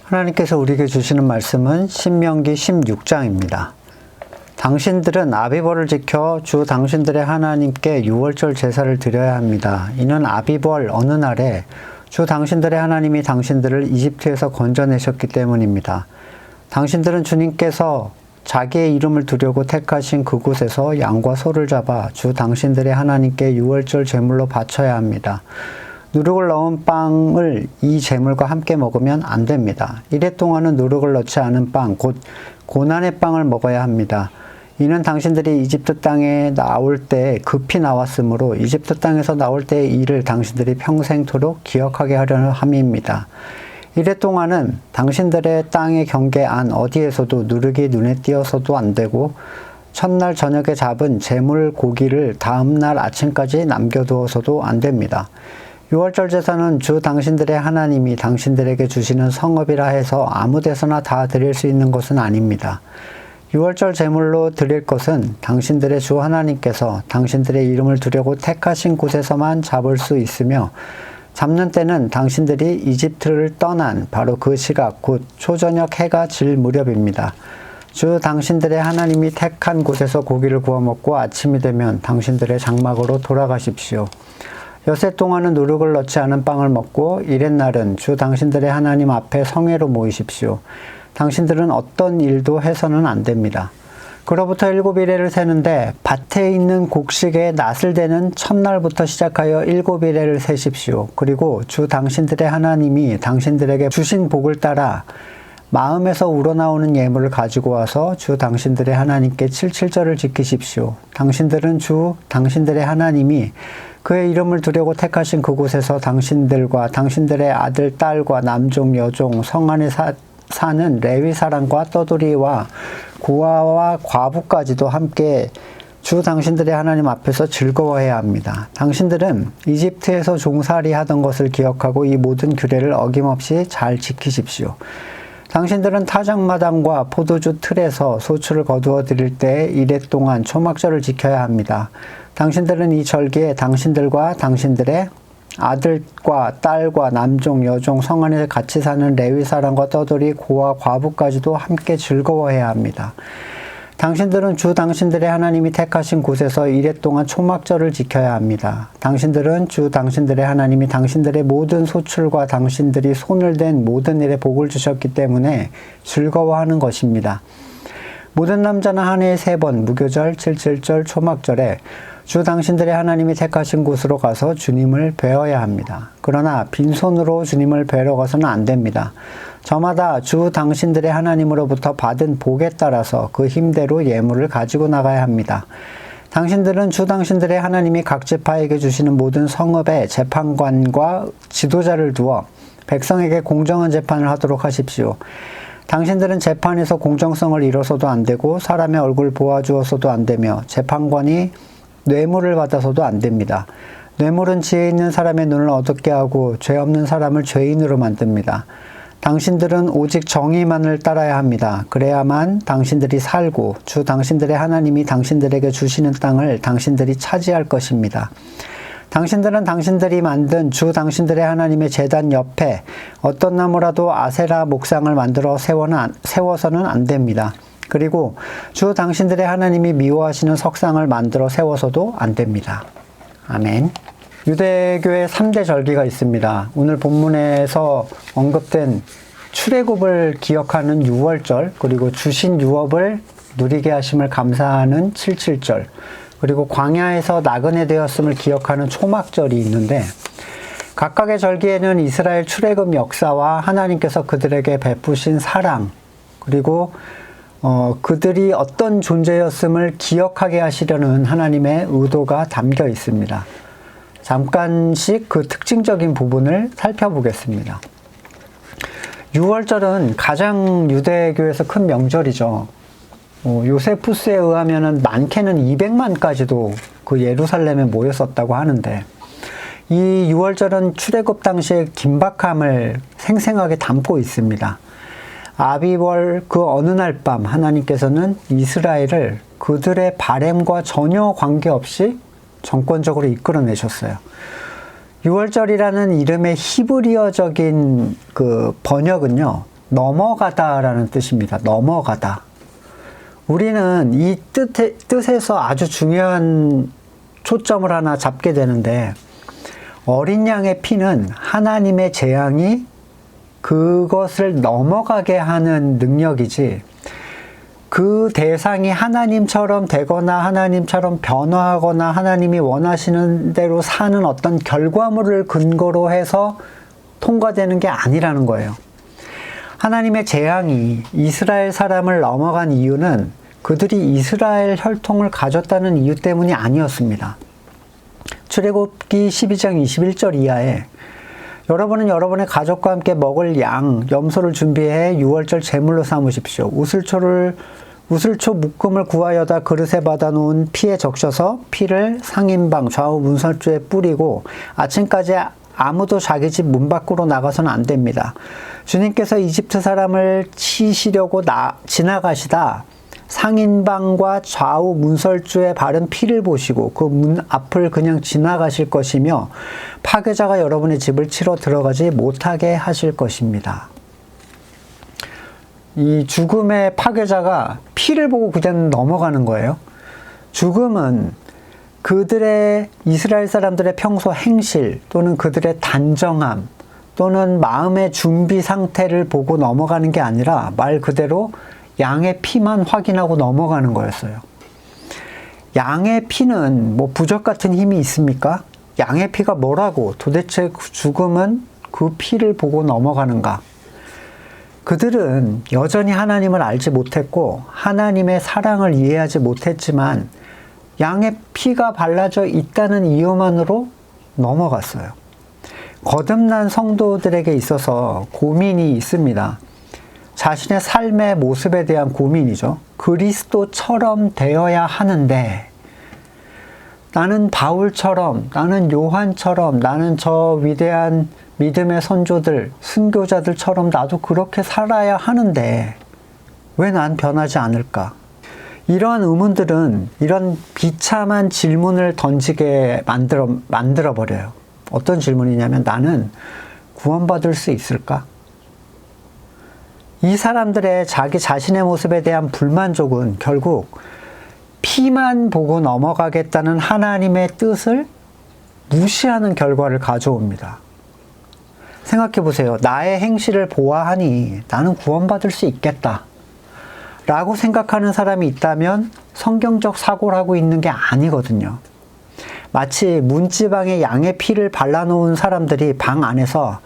하나님께서 우리에게 주시는 말씀은 신명기 16장입니다. 당신들은 아비벌을 지켜 주 당신들의 하나님께 유월절 제사를 드려야 합니다. 이는 아비벌 어느 날에 주 당신들의 하나님이 당신들을 이집트에서 건져내셨기 때문입니다. 당신들은 주님께서 자기의 이름을 두려고 택하신 그곳에서 양과 소를 잡아 주 당신들의 하나님께 유월절 제물로 바쳐야 합니다. 누룩을 넣은 빵을 이 제물과 함께 먹으면 안 됩니다. 이래 동안은 누룩을 넣지 않은 빵, 곧 고난의 빵을 먹어야 합니다. 이는 당신들이 이집트 땅에 나올 때 급히 나왔으므로 이집트 땅에서 나올 때의 일을 당신들이 평생토록 기억하게 하려 함입니다. 이래 동안은 당신들의 땅의 경계 안 어디에서도 누룩이 눈에 띄어서도 안 되고 첫날 저녁에 잡은 제물 고기를 다음날 아침까지 남겨두어서도 안 됩니다. 유월절 제사는 주 당신들의 하나님이 당신들에게 주시는 성업이라 해서 아무 데서나 다 드릴 수 있는 것은 아닙니다. 유월절 제물로 드릴 것은 당신들의 주 하나님께서 당신들의 이름을 두려고 택하신 곳에서만 잡을 수 있으며 잡는 때는 당신들이 이집트를 떠난 바로 그 시각 곧 초저녁 해가 질 무렵입니다. 주 당신들의 하나님이 택한 곳에서 고기를 구워 먹고 아침이 되면 당신들의 장막으로 돌아가십시오. 엿새 동안은 누룩을 넣지 않은 빵을 먹고 이렛날은 주 당신들의 하나님 앞에 성회로 모이십시오. 당신들은 어떤 일도 해서는 안 됩니다. 그로부터 7일을 세는데 밭에 있는 곡식에 낫을 대는 첫날부터 시작하여 7일을 세십시오. 그리고 주 당신들의 하나님이 당신들에게 주신 복을 따라 마음에서 우러나오는 예물을 가지고 와서 주 당신들의 하나님께 칠칠절을 지키십시오. 당신들은 주 당신들의 하나님이 그의 이름을 두려고 택하신 그곳에서 당신들과 당신들의 아들, 딸과 남종, 여종, 성 안에 사는 레위 사람과 떠돌이와 고아와 과부까지도 함께 주 당신들의 하나님 앞에서 즐거워해야 합니다. 당신들은 이집트에서 종살이 하던 것을 기억하고 이 모든 규례를 어김없이 잘 지키십시오. 당신들은 타작마당과 포도주 틀에서 소출을 거두어 드릴 때 이래 동안 초막절을 지켜야 합니다. 당신들은 이 절기에 당신들과 당신들의 아들과 딸과 남종, 여종, 성 안에 같이 사는 레위 사람과 떠돌이, 고아, 과부까지도 함께 즐거워해야 합니다. 당신들은 주 당신들의 하나님이 택하신 곳에서 이래 동안 초막절을 지켜야 합니다. 당신들은 주 당신들의 하나님이 당신들의 모든 소출과 당신들이 손을 댄 모든 일에 복을 주셨기 때문에 즐거워하는 것입니다. 모든 남자는 한 해에 3번 무교절, 칠칠절, 초막절에 주 당신들의 하나님이 택하신 곳으로 가서 주님을 뵈어야 합니다. 그러나 빈손으로 주님을 뵈러 가서는 안 됩니다. 저마다 주 당신들의 하나님으로부터 받은 복에 따라서 그 힘대로 예물을 가지고 나가야 합니다. 당신들은 주 당신들의 하나님이 각 지파에게 주시는 모든 성읍에 재판관과 지도자를 두어 백성에게 공정한 재판을 하도록 하십시오. 당신들은 재판에서 공정성을 잃어서도 안 되고 사람의 얼굴 보아주어서도 안 되며 재판관이 뇌물을 받아서도 안 됩니다. 뇌물은 지혜 있는 사람의 눈을 어둡게 하고 죄 없는 사람을 죄인으로 만듭니다. 당신들은 오직 정의만을 따라야 합니다. 그래야만 당신들이 살고 주 당신들의 하나님이 당신들에게 주시는 땅을 당신들이 차지할 것입니다. 당신들은 당신들이 만든 주 당신들의 하나님의 제단 옆에 어떤 나무라도 아세라 목상을 만들어 세워서는 안 됩니다. 그리고 주 당신들의 하나님이 미워하시는 석상을 만들어 세워서도 안 됩니다. 아멘. 유대교의 3대 절기가 있습니다. 오늘 본문에서 언급된 출애굽을 기억하는 유월절, 그리고 주신 유업을 누리게 하심을 감사하는 칠칠절, 그리고 광야에서 나그네 되었음을 기억하는 초막절이 있는데 각각의 절기에는 이스라엘 출애굽 역사와 하나님께서 그들에게 베푸신 사랑, 그리고 그들이 어떤 존재였음을 기억하게 하시려는 하나님의 의도가 담겨 있습니다. 잠깐씩 그 특징적인 부분을 살펴보겠습니다. 유월절은 가장 유대교에서 큰 명절이죠. 요세푸스에 의하면 많게는 200만까지도 그 예루살렘에 모였었다고 하는데 이 유월절은 출애굽 당시의 긴박함을 생생하게 담고 있습니다. 아비벌 그 어느 날 밤 하나님께서는 이스라엘을 그들의 바램과 전혀 관계없이 정권적으로 이끌어내셨어요. 유월절이라는 이름의 히브리어적인 그 번역은요, 넘어가다라는 뜻입니다. 넘어가다. 우리는 이 뜻에서 아주 중요한 초점을 하나 잡게 되는데, 어린 양의 피는 하나님의 재앙이 그것을 넘어가게 하는 능력이지, 그 대상이 하나님처럼 되거나 하나님처럼 변화하거나 하나님이 원하시는 대로 사는 어떤 결과물을 근거로 해서 통과되는 게 아니라는 거예요. 하나님의 재앙이 이스라엘 사람을 넘어간 이유는 그들이 이스라엘 혈통을 가졌다는 이유 때문이 아니었습니다. 출애굽기 12장 21절 이하에 여러분은 여러분의 가족과 함께 먹을 양, 염소를 준비해 유월절 제물로 삼으십시오. 우슬초 묶음을 구하여다 그릇에 받아놓은 피에 적셔서 피를 상인방 좌우 문설주에 뿌리고 아침까지 아무도 자기 집 문 밖으로 나가서는 안 됩니다. 주님께서 이집트 사람을 치시려고 지나가시다 상인방과 좌우 문설주에 바른 피를 보시고 그 문 앞을 그냥 지나가실 것이며 파괴자가 여러분의 집을 치러 들어가지 못하게 하실 것입니다. 이 죽음의 파괴자가 피를 보고 그냥 넘어가는 거예요. 죽음은 그들의 이스라엘 사람들의 평소 행실 또는 그들의 단정함 또는 마음의 준비 상태를 보고 넘어가는 게 아니라 말 그대로 양의 피만 확인하고 넘어가는 거였어요. 양의 피는 뭐 부적 같은 힘이 있습니까? 양의 피가 뭐라고 도대체 죽음은 그 피를 보고 넘어가는가? 그들은 여전히 하나님을 알지 못했고 하나님의 사랑을 이해하지 못했지만 양의 피가 발라져 있다는 이유만으로 넘어갔어요. 거듭난 성도들에게 있어서 고민이 있습니다. 자신의 삶의 모습에 대한 고민이죠. 그리스도처럼 되어야 하는데 나는 바울처럼, 나는 요한처럼, 나는 저 위대한 믿음의 선조들, 순교자들처럼 나도 그렇게 살아야 하는데 왜 난 변하지 않을까? 이러한 의문들은 이런 비참한 질문을 던지게 만들어버려요. 어떤 질문이냐면 나는 구원받을 수 있을까? 이 사람들의 자기 자신의 모습에 대한 불만족은 결국 피만 보고 넘어가겠다는 하나님의 뜻을 무시하는 결과를 가져옵니다. 생각해 보세요. 나의 행실을 보아하니 나는 구원받을 수 있겠다 라고 생각하는 사람이 있다면 성경적 사고를 하고 있는 게 아니거든요. 마치 문지방에 양의 피를 발라놓은 사람들이 방 안에서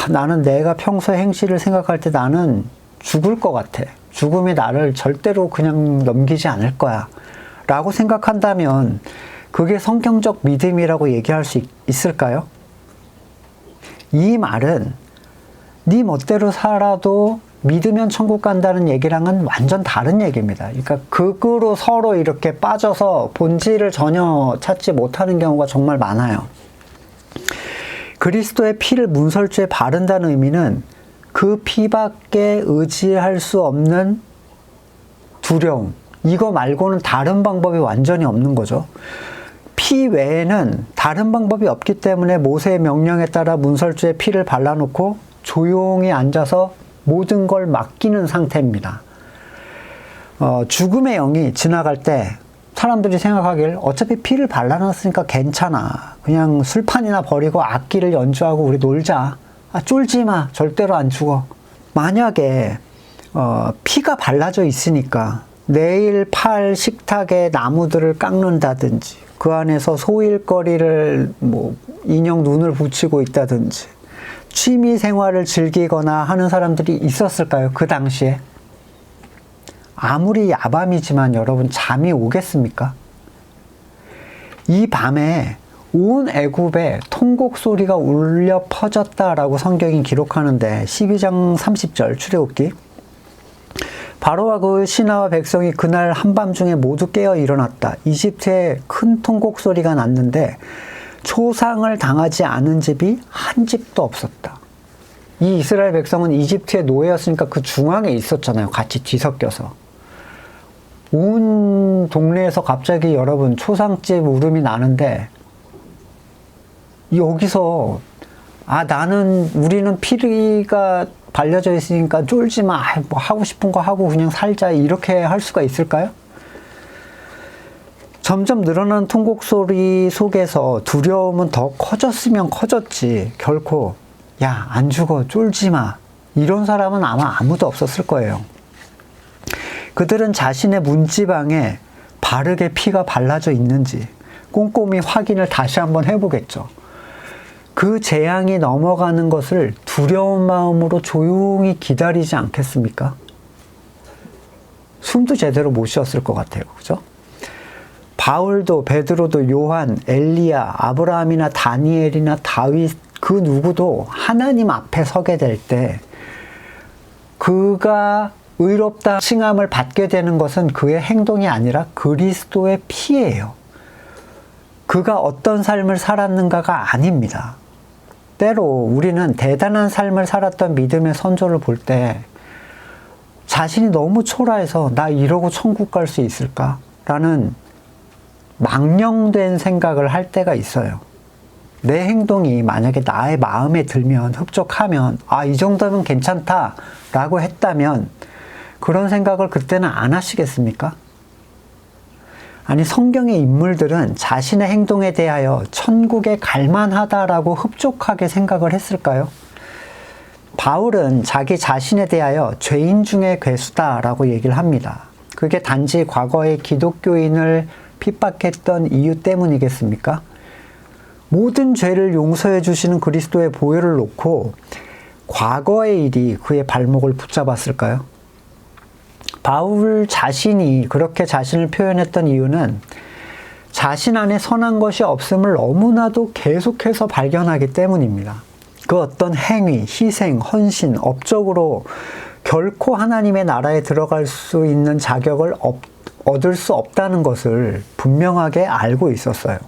나는 내가 평소 행실을 생각할 때 나는 죽을 것 같아. 죽음이 나를 절대로 그냥 넘기지 않을 거야. 라고 생각한다면 그게 성경적 믿음이라고 얘기할 수 있을까요? 이 말은 네 멋대로 살아도 믿으면 천국 간다는 얘기랑은 완전 다른 얘기입니다. 그러니까 극으로 서로 이렇게 빠져서 본질을 전혀 찾지 못하는 경우가 정말 많아요. 그리스도의 피를 문설주에 바른다는 의미는 그 피밖에 의지할 수 없는 두려움, 이거 말고는 다른 방법이 완전히 없는 거죠. 피 외에는 다른 방법이 없기 때문에 모세의 명령에 따라 문설주에 피를 발라놓고 조용히 앉아서 모든 걸 맡기는 상태입니다. 죽음의 영이 지나갈 때 사람들이 생각하길 어차피 피를 발라놨으니까 괜찮아. 그냥 술판이나 버리고 악기를 연주하고 우리 놀자. 쫄지 마. 절대로 안 죽어. 만약에 피가 발라져 있으니까 내일 팔 식탁에 나무들을 깎는다든지 그 안에서 소일거리를 인형 눈을 붙이고 있다든지 취미 생활을 즐기거나 하는 사람들이 있었을까요? 그 당시에? 아무리 야밤이지만 여러분 잠이 오겠습니까? 이 밤에 온 애굽에 통곡 소리가 울려 퍼졌다라고 성경이 기록하는데 12장 30절 출애굽기 바로와 그 신하와 백성이 그날 한밤중에 모두 깨어 일어났다. 이집트에 큰 통곡 소리가 났는데 초상을 당하지 않은 집이 한 집도 없었다. 이 이스라엘 백성은 이집트의 노예였으니까 그 중앙에 있었잖아요. 같이 뒤섞여서. 온 동네에서 갑자기 여러분 초상집 울음이 나는데 여기서 우리는 피리가 발려져 있으니까 쫄지 마. 뭐 하고 싶은 거 하고 그냥 살자. 이렇게 할 수가 있을까요? 점점 늘어나는 통곡 소리 속에서 두려움은 더 커졌으면 커졌지. 결코, 야, 안 죽어. 쫄지 마. 이런 사람은 아마 아무도 없었을 거예요. 그들은 자신의 문지방에 바르게 피가 발라져 있는지 꼼꼼히 확인을 다시 한번 해보겠죠. 그 재앙이 넘어가는 것을 두려운 마음으로 조용히 기다리지 않겠습니까? 숨도 제대로 못 쉬었을 것 같아요. 그죠? 바울도 베드로도 요한, 엘리야, 아브라함이나 다니엘이나 다윗 그 누구도 하나님 앞에 서게 될 때 그가 의롭다 칭함을 받게 되는 것은 그의 행동이 아니라 그리스도의 피예요. 그가 어떤 삶을 살았는가가 아닙니다. 때로 우리는 대단한 삶을 살았던 믿음의 선조를 볼 때 자신이 너무 초라해서 나 이러고 천국 갈 수 있을까? 라는 망령된 생각을 할 때가 있어요. 내 행동이 만약에 나의 마음에 들면 흡족하면 이 정도면 괜찮다 라고 했다면 그런 생각을 그때는 안 하시겠습니까? 아니, 성경의 인물들은 자신의 행동에 대하여 천국에 갈만하다라고 흡족하게 생각을 했을까요? 바울은 자기 자신에 대하여 죄인 중에 괴수다라고 얘기를 합니다. 그게 단지 과거의 기독교인을 핍박했던 이유 때문이겠습니까? 모든 죄를 용서해 주시는 그리스도의 보혈을 놓고 과거의 일이 그의 발목을 붙잡았을까요? 바울 자신이 그렇게 자신을 표현했던 이유는 자신 안에 선한 것이 없음을 너무나도 계속해서 발견하기 때문입니다. 그 어떤 행위, 희생, 헌신, 업적으로 결코 하나님의 나라에 들어갈 수 있는 자격을 얻을 수 없다는 것을 분명하게 알고 있었어요.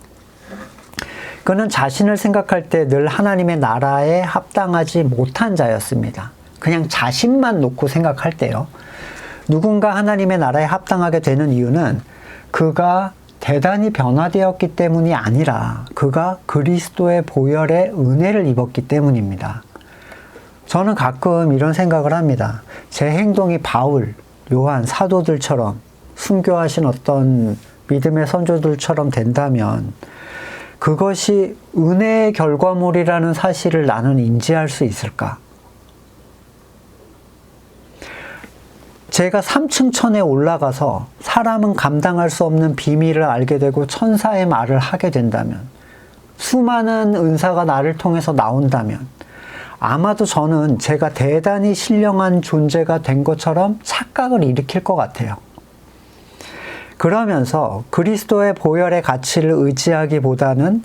그는 자신을 생각할 때 늘 하나님의 나라에 합당하지 못한 자였습니다. 그냥 자신만 놓고 생각할 때요. 누군가 하나님의 나라에 합당하게 되는 이유는 그가 대단히 변화되었기 때문이 아니라 그가 그리스도의 보혈의 은혜를 입었기 때문입니다. 저는 가끔 이런 생각을 합니다. 제 행동이 바울, 요한, 사도들처럼 순교하신 어떤 믿음의 선조들처럼 된다면 그것이 은혜의 결과물이라는 사실을 나는 인지할 수 있을까? 제가 3층 천에 올라가서 사람은 감당할 수 없는 비밀을 알게 되고 천사의 말을 하게 된다면, 수많은 은사가 나를 통해서 나온다면 아마도 저는 제가 대단히 신령한 존재가 된 것처럼 착각을 일으킬 것 같아요. 그러면서 그리스도의 보혈의 가치를 의지하기보다는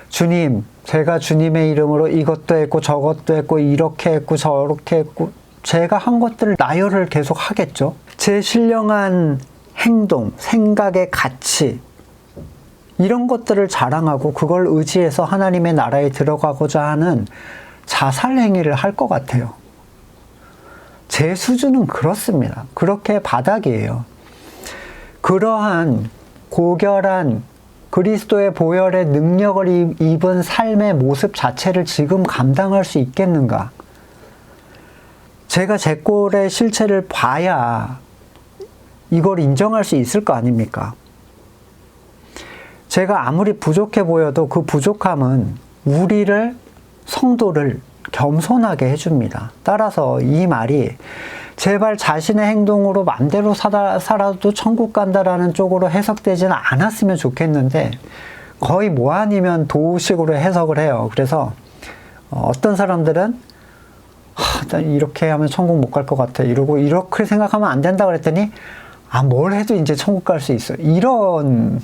주님, 제가 주님의 이름으로 이것도 했고 저것도 했고 이렇게 했고 저렇게 했고 제가 한 것들을 나열을 계속 하겠죠. 제 신령한 행동, 생각의 가치 이런 것들을 자랑하고 그걸 의지해서 하나님의 나라에 들어가고자 하는 자살 행위를 할 것 같아요. 제 수준은 그렇습니다. 그렇게 바닥이에요. 그러한 고결한 그리스도의 보혈의 능력을 입은 삶의 모습 자체를 지금 감당할 수 있겠는가? 제가 제 꼴의 실체를 봐야 이걸 인정할 수 있을 거 아닙니까? 제가 아무리 부족해 보여도 그 부족함은 우리를, 성도를 겸손하게 해줍니다. 따라서 이 말이 제발 자신의 행동으로 맘대로 살아도 천국 간다라는 쪽으로 해석되지는 않았으면 좋겠는데 거의 뭐 아니면 도식으로 해석을 해요. 그래서 어떤 사람들은 이렇게 하면 천국 못 갈 것 같아 이러고 이렇게 생각하면 안 된다 그랬더니 뭘 해도 이제 천국 갈 수 있어. 이런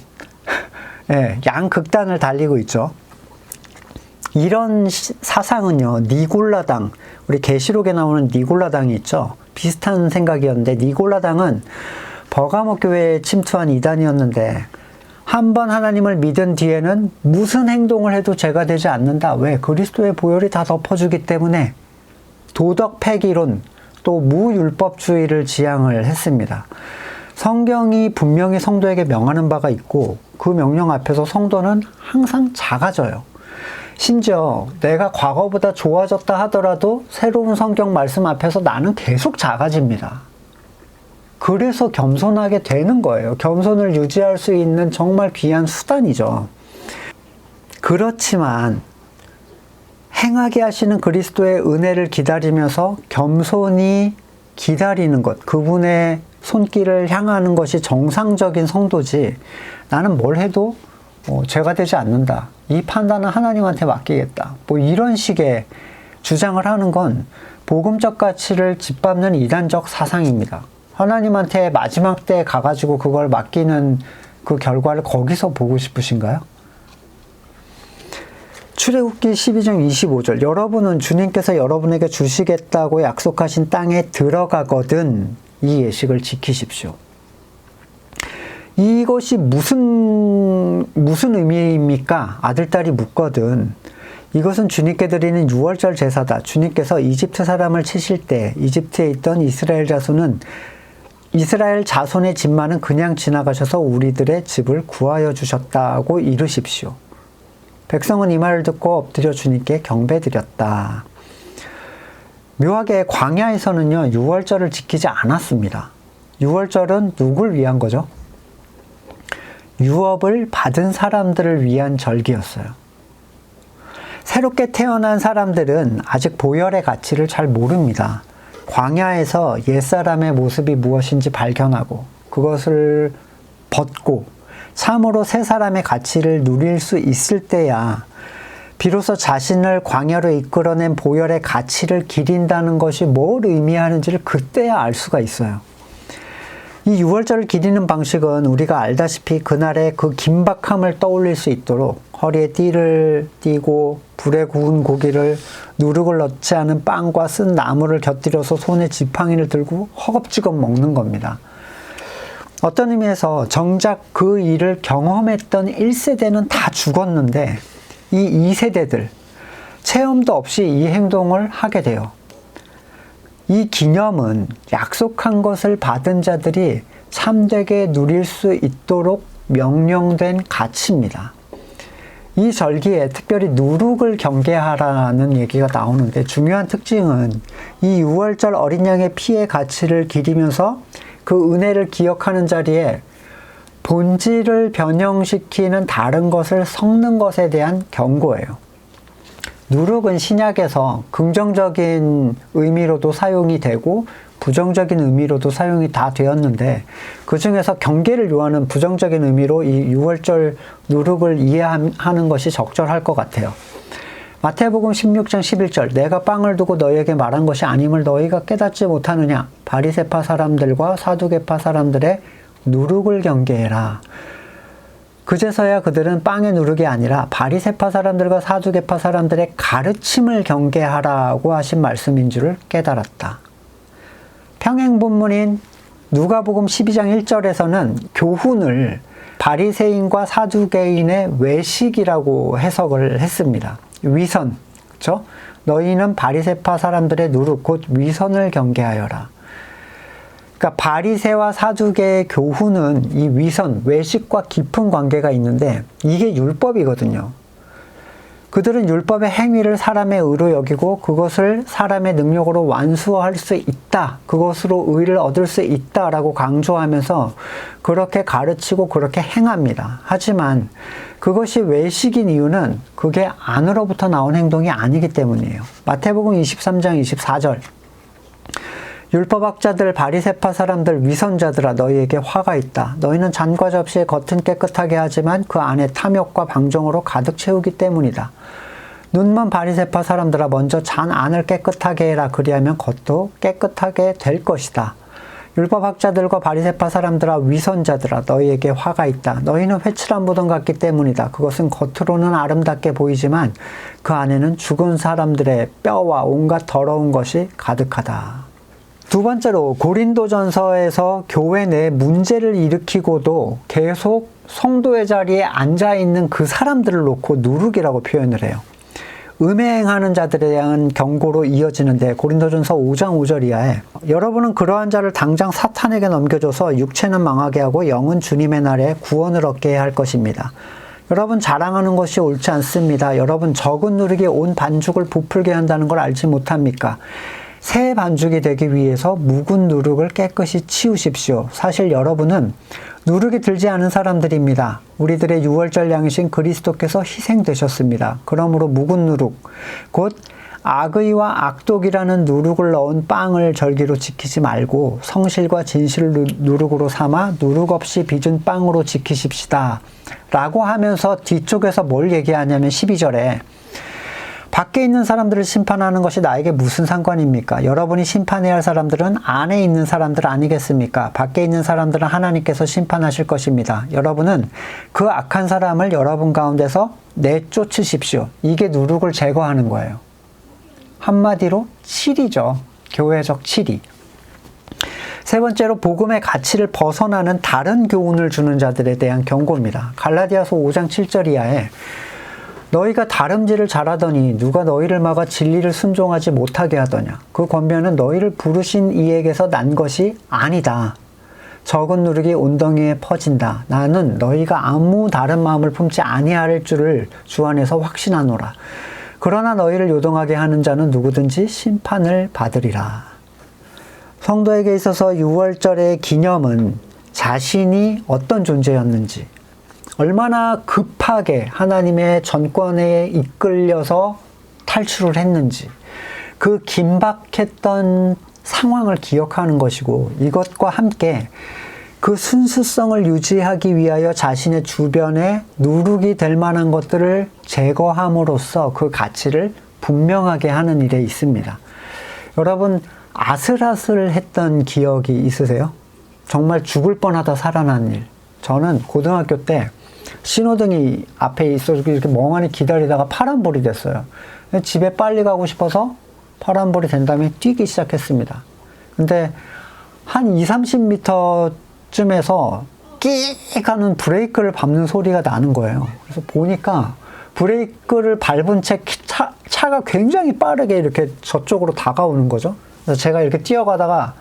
양극단을 달리고 있죠. 이런 사상은요, 니골라당, 우리 계시록에 나오는 니골라당이 있죠. 비슷한 생각이었는데 니골라당은 버가모 교회에 침투한 이단이었는데 한번 하나님을 믿은 뒤에는 무슨 행동을 해도 죄가 되지 않는다. 왜? 그리스도의 보혈이 다 덮어주기 때문에 도덕 폐기론 또 무율법주의를 지향을 했습니다. 성경이 분명히 성도에게 명하는 바가 있고 그 명령 앞에서 성도는 항상 작아져요. 심지어 내가 과거보다 좋아졌다 하더라도 새로운 성경 말씀 앞에서 나는 계속 작아집니다. 그래서 겸손하게 되는 거예요. 겸손을 유지할 수 있는 정말 귀한 수단이죠. 그렇지만 행하게 하시는 그리스도의 은혜를 기다리면서 겸손히 기다리는 것, 그분의 손길을 향하는 것이 정상적인 성도지, 나는 뭘 해도 죄가 되지 않는다, 이 판단은 하나님한테 맡기겠다, 뭐 이런 식의 주장을 하는 건 복음적 가치를 짓밟는 이단적 사상입니다. 하나님한테 마지막 때에 가가지고 그걸 맡기는 그 결과를 거기서 보고 싶으신가요? 출애굽기 12장 25절, 여러분은 주님께서 여러분에게 주시겠다고 약속하신 땅에 들어가거든 이 예식을 지키십시오. 이것이 무슨 의미입니까? 아들딸이 묻거든. 이것은 주님께 드리는 유월절 제사다. 주님께서 이집트 사람을 치실 때 이집트에 있던 이스라엘 자손의 집만은 그냥 지나가셔서 우리들의 집을 구하여 주셨다고 이르십시오. 백성은 이 말을 듣고 엎드려 주님께 경배드렸다. 묘하게 광야에서는요, 유월절을 지키지 않았습니다. 유월절은 누굴 위한 거죠? 유업을 받은 사람들을 위한 절기였어요. 새롭게 태어난 사람들은 아직 보혈의 가치를 잘 모릅니다. 광야에서 옛사람의 모습이 무엇인지 발견하고 그것을 벗고 참으로 새 사람의 가치를 누릴 수 있을 때야 비로소 자신을 광야로 이끌어낸 보혈의 가치를 기린다는 것이 뭘 의미하는지를 그때야 알 수가 있어요. 이 유월절을 기리는 방식은 우리가 알다시피 그날의 그 긴박함을 떠올릴 수 있도록 허리에 띠를 띠고 불에 구운 고기를 누룩을 넣지 않은 빵과 쓴 나물을 곁들여서 손에 지팡이를 들고 허겁지겁 먹는 겁니다. 어떤 의미에서 정작 그 일을 경험했던 1세대는 다 죽었는데 이 2세대들 체험도 없이 이 행동을 하게 돼요. 이 기념은 약속한 것을 받은 자들이 참되게 누릴 수 있도록 명령된 가치입니다. 이 절기에 특별히 누룩을 경계하라는 얘기가 나오는데 중요한 특징은 이 유월절 어린 양의 피의 가치를 기리면서 그 은혜를 기억하는 자리에 본질을 변형시키는 다른 것을 섞는 것에 대한 경고예요. 누룩은 신약에서 긍정적인 의미로도 사용이 되고 부정적인 의미로도 사용이 다 되었는데 그 중에서 경계를 요하는 부정적인 의미로 이 유월절 누룩을 이해하는 것이 적절할 것 같아요. 마태복음 16장 11절, 내가 빵을 두고 너희에게 말한 것이 아님을 너희가 깨닫지 못하느냐? 바리새파 사람들과 사두개파 사람들의 누룩을 경계해라. 그제서야 그들은 빵의 누룩이 아니라 바리새파 사람들과 사두개파 사람들의 가르침을 경계하라고 하신 말씀인 줄을 깨달았다. 평행본문인 누가복음 12장 1절에서는 교훈을 바리새인과 사두개인의 외식이라고 해석을 했습니다. 위선, 그렇죠? 너희는 바리새파 사람들의 누룩 곧 위선을 경계하여라. 그러니까 바리새와 사두개의 교훈은 이 위선, 외식과 깊은 관계가 있는데 이게 율법이거든요. 그들은 율법의 행위를 사람의 의로 여기고 그것을 사람의 능력으로 완수할 수 있다. 그것으로 의를 얻을 수 있다라고 강조하면서 그렇게 가르치고 그렇게 행합니다. 하지만 그것이 외식인 이유는 그게 안으로부터 나온 행동이 아니기 때문이에요. 마태복음 23장 24절, 율법학자들 바리새파 사람들 위선자들아 너희에게 화가 있다. 너희는 잔과 접시의 겉은 깨끗하게 하지만 그 안에 탐욕과 방종으로 가득 채우기 때문이다. 눈먼 바리새파 사람들아 먼저 잔 안을 깨끗하게 해라. 그리하면 겉도 깨끗하게 될 것이다. 율법학자들과 바리새파 사람들아 위선자들아 너희에게 화가 있다. 너희는 회칠한 무덤 같기 때문이다. 그것은 겉으로는 아름답게 보이지만 그 안에는 죽은 사람들의 뼈와 온갖 더러운 것이 가득하다. 두 번째로 고린도전서에서 교회 내 문제를 일으키고도 계속 성도의 자리에 앉아있는 그 사람들을 놓고 누룩이라고 표현을 해요. 음행하는 자들에 대한 경고로 이어지는데 고린도전서 5장 5절 이하에 여러분은 그러한 자를 당장 사탄에게 넘겨줘서 육체는 망하게 하고 영은 주님의 날에 구원을 얻게 할 것입니다. 여러분 자랑하는 것이 옳지 않습니다. 여러분 적은 누룩이 온 반죽을 부풀게 한다는 걸 알지 못합니까? 새 반죽이 되기 위해서 묵은 누룩을 깨끗이 치우십시오. 사실 여러분은 누룩이 들지 않은 사람들입니다. 우리들의 유월절 양이신 그리스도께서 희생되셨습니다. 그러므로 묵은 누룩, 곧 악의와 악독이라는 누룩을 넣은 빵을 절기로 지키지 말고 성실과 진실을 누룩으로 삼아 누룩 없이 빚은 빵으로 지키십시다. 라고 하면서 뒤쪽에서 뭘 얘기하냐면 12절에 밖에 있는 사람들을 심판하는 것이 나에게 무슨 상관입니까? 여러분이 심판해야 할 사람들은 안에 있는 사람들 아니겠습니까? 밖에 있는 사람들은 하나님께서 심판하실 것입니다. 여러분은 그 악한 사람을 여러분 가운데서 내쫓으십시오. 이게 누룩을 제거하는 거예요. 한마디로 치리죠. 교회적 치리. 세 번째로 복음의 가치를 벗어나는 다른 교훈을 주는 자들에 대한 경고입니다. 갈라디아서 5장 7절 이하에 너희가 다름질을 잘하더니 누가 너희를 막아 진리를 순종하지 못하게 하더냐. 그 권면은 너희를 부르신 이에게서 난 것이 아니다. 적은 누룩이 온덩이에 퍼진다. 나는 너희가 아무 다른 마음을 품지 아니할 줄을 주 안에서 확신하노라. 그러나 너희를 요동하게 하는 자는 누구든지 심판을 받으리라. 성도에게 있어서 유월절의 기념은 자신이 어떤 존재였는지, 얼마나 급하게 하나님의 전권에 이끌려서 탈출을 했는지, 그 긴박했던 상황을 기억하는 것이고, 이것과 함께 그 순수성을 유지하기 위하여 자신의 주변에 누룩이 될 만한 것들을 제거함으로써 그 가치를 분명하게 하는 일에 있습니다. 여러분, 아슬아슬했던 기억이 있으세요? 정말 죽을 뻔하다 살아난 일. 저는 고등학교 때 신호등이 앞에 있어서 이렇게 멍하니 기다리다가 파란불이 됐어요. 집에 빨리 가고 싶어서 파란불이 된 다음에 뛰기 시작했습니다. 근데 한 20-30m쯤에서 끼익 하는 브레이크를 밟는 소리가 나는 거예요. 그래서 보니까 브레이크를 밟은 채 차가 굉장히 빠르게 이렇게 저쪽으로 다가오는 거죠. 그래서 제가 이렇게 뛰어가다가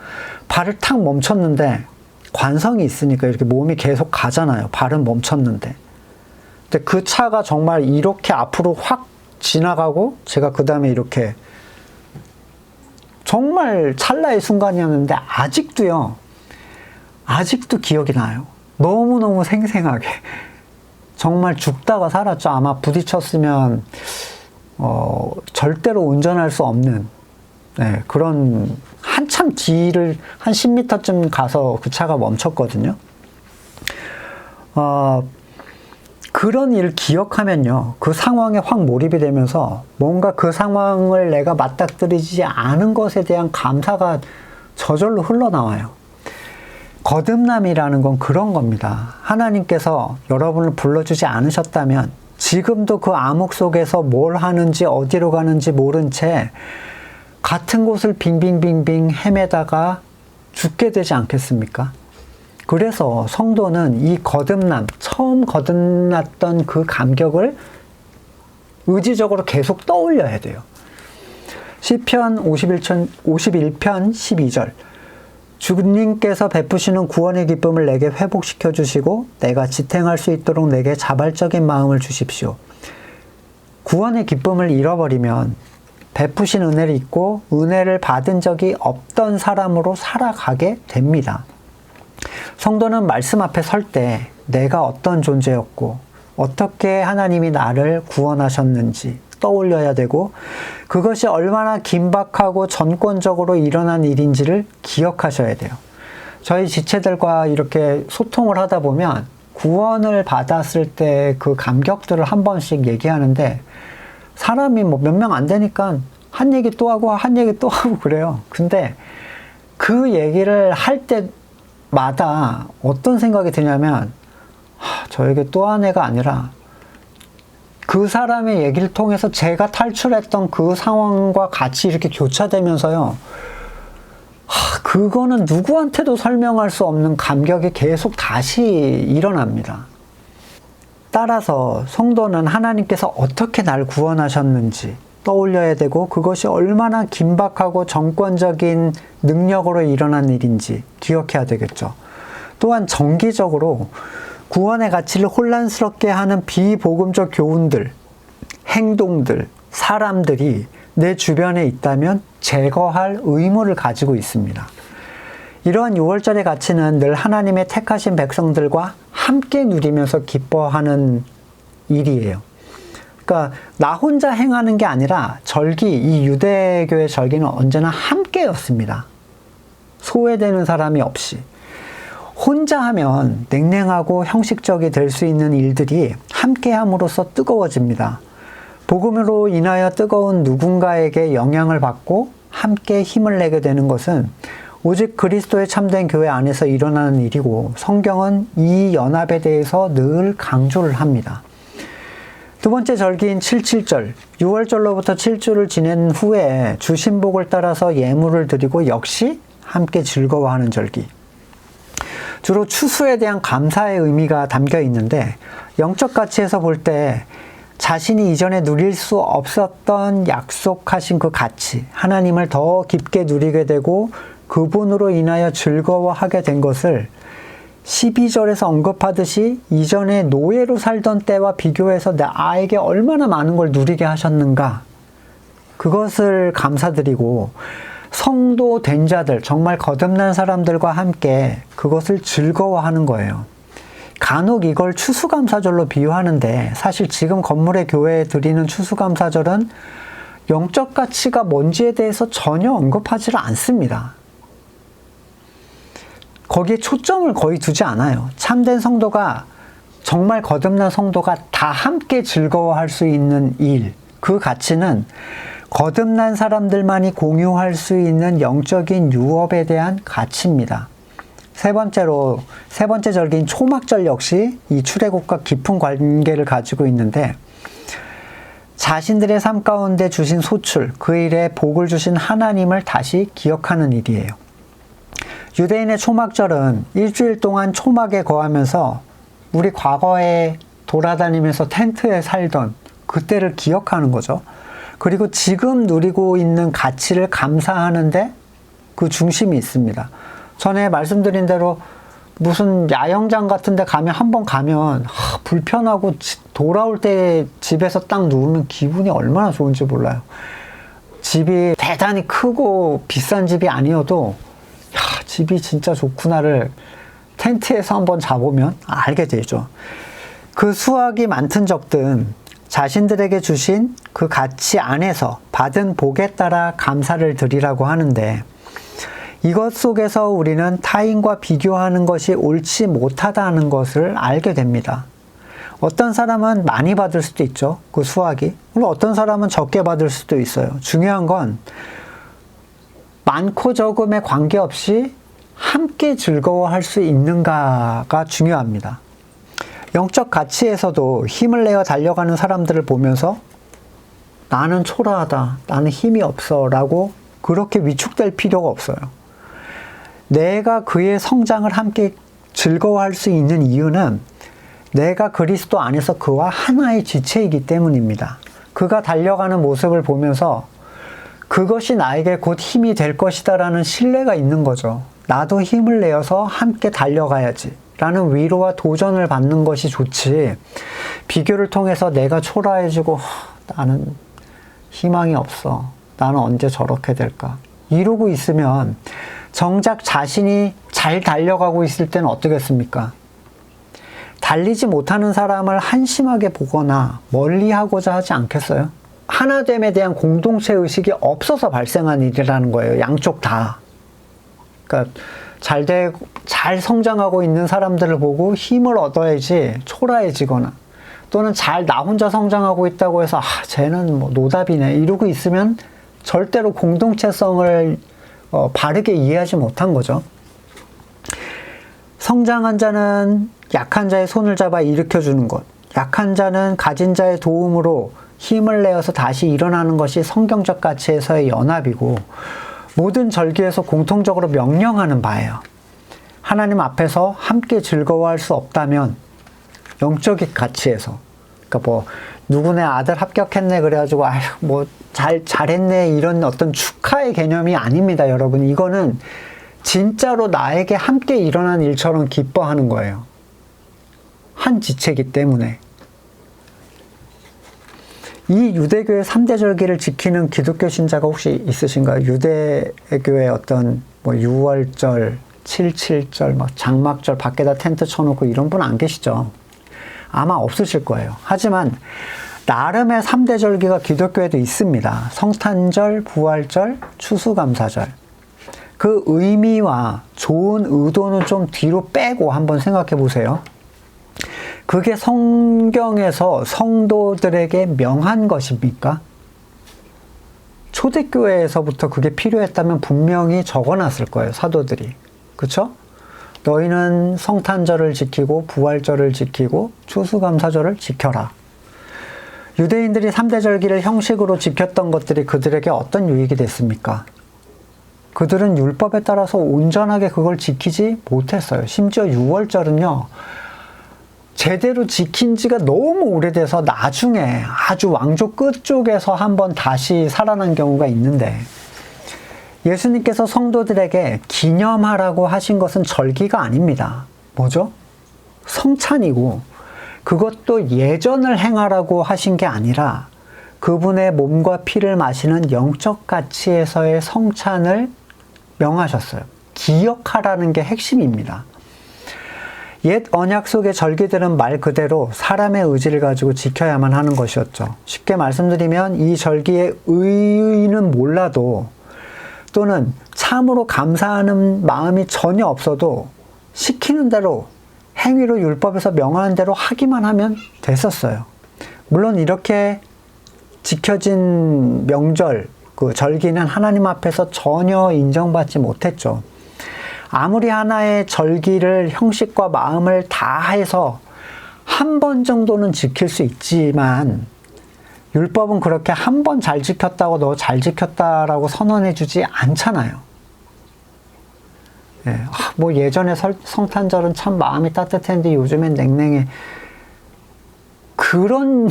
발을 탁 멈췄는데, 관성이 있으니까 이렇게 몸이 계속 가잖아요. 발은 멈췄는데. 근데 그 차가 정말 이렇게 앞으로 확 지나가고, 제가 그 다음에 이렇게, 정말 찰나의 순간이었는데, 아직도 기억이 나요. 너무너무 생생하게. 정말 죽다가 살았죠. 아마 부딪혔으면, 절대로 운전할 수 없는, 네, 그런, 한참 뒤를 한 10m쯤 가서 그 차가 멈췄거든요. 그런 일을 기억하면요, 그 상황에 확 몰입이 되면서 뭔가 그 상황을 내가 맞닥뜨리지 않은 것에 대한 감사가 저절로 흘러나와요. 거듭남이라는 건 그런 겁니다. 하나님께서 여러분을 불러주지 않으셨다면 지금도 그 암흑 속에서 뭘 하는지 어디로 가는지 모른 채 같은 곳을 빙빙빙빙 헤매다가 죽게 되지 않겠습니까? 그래서 성도는 이 거듭남, 처음 거듭났던 그 감격을 의지적으로 계속 떠올려야 돼요. 시편 51편 12절. 주님께서 베푸시는 구원의 기쁨을 내게 회복시켜 주시고 내가 지탱할 수 있도록 내게 자발적인 마음을 주십시오. 구원의 기쁨을 잃어버리면 베푸신 은혜를 잊고 은혜를 받은 적이 없던 사람으로 살아가게 됩니다. 성도는 말씀 앞에 설 때 내가 어떤 존재였고 어떻게 하나님이 나를 구원하셨는지 떠올려야 되고, 그것이 얼마나 긴박하고 전권적으로 일어난 일인지를 기억하셔야 돼요. 저희 지체들과 이렇게 소통을 하다 보면 구원을 받았을 때 그 감격들을 한 번씩 얘기하는데, 사람이 뭐 몇 명 안 되니까 한 얘기 또 하고 한 얘기 또 하고 그래요. 근데 그 얘기를 할 때마다 어떤 생각이 드냐면, 저에게 또 한 해가 아니라 그 사람의 얘기를 통해서 제가 탈출했던 그 상황과 같이 이렇게 교차되면서요, 그거는 누구한테도 설명할 수 없는 감격이 계속 다시 일어납니다. 따라서 성도는 하나님께서 어떻게 날 구원하셨는지 떠올려야 되고, 그것이 얼마나 긴박하고 정권적인 능력으로 일어난 일인지 기억해야 되겠죠. 또한 정기적으로 구원의 가치를 혼란스럽게 하는 비복음적 교훈들, 행동들, 사람들이 내 주변에 있다면 제거할 의무를 가지고 있습니다. 이러한 6월절의 가치는 늘 하나님의 택하신 백성들과 함께 누리면서 기뻐하는 일이에요. 그러니까 나 혼자 행하는 게 아니라 이 유대교의 절기는 언제나 함께였습니다. 소외되는 사람이 없이. 혼자 하면 냉랭하고 형식적이 될 수 있는 일들이 함께함으로써 뜨거워집니다. 복음으로 인하여 뜨거운 누군가에게 영향을 받고 함께 힘을 내게 되는 것은 오직 그리스도의 참된 교회 안에서 일어나는 일이고, 성경은 이 연합에 대해서 늘 강조를 합니다. 두 번째 절기인 7.7절, 6월절로부터 7주를 지낸 후에 주 신복을 따라서 예물을 드리고 역시 함께 즐거워하는 절기. 주로 추수에 대한 감사의 의미가 담겨 있는데, 영적 가치에서 볼 때 자신이 이전에 누릴 수 없었던 약속하신 그 가치, 하나님을 더 깊게 누리게 되고 그분으로 인하여 즐거워하게 된 것을 12절에서 언급하듯이 이전에 노예로 살던 때와 비교해서 나에게 얼마나 많은 걸 누리게 하셨는가, 그것을 감사드리고 성도 된 자들, 정말 거듭난 사람들과 함께 그것을 즐거워하는 거예요. 간혹 이걸 추수감사절로 비유하는데, 사실 지금 건물의 교회에 드리는 추수감사절은 영적 가치가 뭔지에 대해서 전혀 언급하지를 않습니다. 거기에 초점을 거의 두지 않아요. 참된 성도가, 정말 거듭난 성도가 다 함께 즐거워할 수 있는 일, 그 가치는 거듭난 사람들만이 공유할 수 있는 영적인 유업에 대한 가치입니다. 세 번째 절기인 초막절 역시 이 출애굽과 깊은 관계를 가지고 있는데, 자신들의 삶 가운데 주신 소출, 그 일에 복을 주신 하나님을 다시 기억하는 일이에요. 유대인의 초막절은 일주일 동안 초막에 거하면서 우리 과거에 돌아다니면서 텐트에 살던 그때를 기억하는 거죠. 그리고 지금 누리고 있는 가치를 감사하는데 그 중심이 있습니다. 전에 말씀드린 대로 무슨 야영장 같은 데 한번 가면 불편하고 돌아올 때 집에서 딱 누우면 기분이 얼마나 좋은지 몰라요. 집이 대단히 크고 비싼 집이 아니어도 집이 진짜 좋구나를 텐트에서 한번 자보면 알게 되죠. 그 수확이 많든 적든 자신들에게 주신 그 가치 안에서 받은 복에 따라 감사를 드리라고 하는데, 이것 속에서 우리는 타인과 비교하는 것이 옳지 못하다는 것을 알게 됩니다. 어떤 사람은 많이 받을 수도 있죠, 그 수확이. 물론 어떤 사람은 적게 받을 수도 있어요. 중요한 건 많고 적음에 관계없이 함께 즐거워할 수 있는가가 중요합니다. 영적 가치에서도 힘을 내어 달려가는 사람들을 보면서 나는 초라하다, 나는 힘이 없어 라고 그렇게 위축될 필요가 없어요. 내가 그의 성장을 함께 즐거워할 수 있는 이유는 내가 그리스도 안에서 그와 하나의 지체이기 때문입니다. 그가 달려가는 모습을 보면서 그것이 나에게 곧 힘이 될 것이다 라는 신뢰가 있는 거죠. 나도 힘을 내어서 함께 달려가야지 라는 위로와 도전을 받는 것이 좋지, 비교를 통해서 내가 초라해지고 나는 희망이 없어, 나는 언제 저렇게 될까 이러고 있으면 정작 자신이 잘 달려가고 있을 때는 어떻겠습니까? 달리지 못하는 사람을 한심하게 보거나 멀리하고자 하지 않겠어요? 하나됨에 대한 공동체 의식이 없어서 발생한 일이라는 거예요. 양쪽 다. 그러니까 잘 성장하고 있는 사람들을 보고 힘을 얻어야지 초라해지거나, 또는 나 혼자 성장하고 있다고 해서 쟤는 뭐 노답이네 이러고 있으면 절대로 공동체성을 바르게 이해하지 못한 거죠. 성장한 자는 약한 자의 손을 잡아 일으켜주는 것, 약한 자는 가진 자의 도움으로 힘을 내어서 다시 일어나는 것이 성경적 가치에서의 연합이고, 모든 절기에서 공통적으로 명령하는 바예요. 하나님 앞에서 함께 즐거워할 수 없다면 영적인 가치에서, 그러니까 누구네 아들 합격했네 그래가지고 잘했네 이런 어떤 축하의 개념이 아닙니다, 여러분. 이거는 진짜로 나에게 함께 일어난 일처럼 기뻐하는 거예요. 한 지체이기 때문에. 이 유대교의 3대 절기를 지키는 기독교 신자가 혹시 있으신가요? 유대교의 어떤 뭐 6월절, 7.7절, 막 장막절 밖에다 텐트 쳐놓고 이런 분 안 계시죠? 아마 없으실 거예요. 하지만 나름의 3대 절기가 기독교에도 있습니다. 성탄절, 부활절, 추수감사절. 그 의미와 좋은 의도는 좀 뒤로 빼고 한번 생각해 보세요. 그게 성경에서 성도들에게 명한 것입니까? 초대교회에서부터 그게 필요했다면 분명히 적어놨을 거예요, 사도들이. 그쵸? 너희는 성탄절을 지키고 부활절을 지키고 추수감사절을 지켜라. 유대인들이 3대 절기를 형식으로 지켰던 것들이 그들에게 어떤 유익이 됐습니까? 그들은 율법에 따라서 온전하게 그걸 지키지 못했어요. 심지어 6월절은요. 제대로 지킨 지가 너무 오래돼서 나중에 아주 왕조 끝쪽에서 한번 다시 살아난 경우가 있는데 예수님께서 성도들에게 기념하라고 하신 것은 절기가 아닙니다. 뭐죠? 성찬이고 그것도 예전을 행하라고 하신 게 아니라 그분의 몸과 피를 마시는 영적 가치에서의 성찬을 명하셨어요. 기억하라는 게 핵심입니다. 옛 언약 속의 절기들은 말 그대로 사람의 의지를 가지고 지켜야만 하는 것이었죠. 쉽게 말씀드리면 이 절기의 의의는 몰라도 또는 참으로 감사하는 마음이 전혀 없어도 시키는 대로 행위로 율법에서 명하는 대로 하기만 하면 됐었어요. 물론 이렇게 지켜진 명절, 그 절기는 하나님 앞에서 전혀 인정받지 못했죠. 아무리 하나의 절기를 형식과 마음을 다해서 한 번 정도는 지킬 수 있지만 율법은 그렇게 한 번 잘 지켰다고 너 잘 지켰다라고 선언해 주지 않잖아요. 예, 뭐 예전에 성탄절은 참 마음이 따뜻했는데 요즘엔 냉랭해. 그런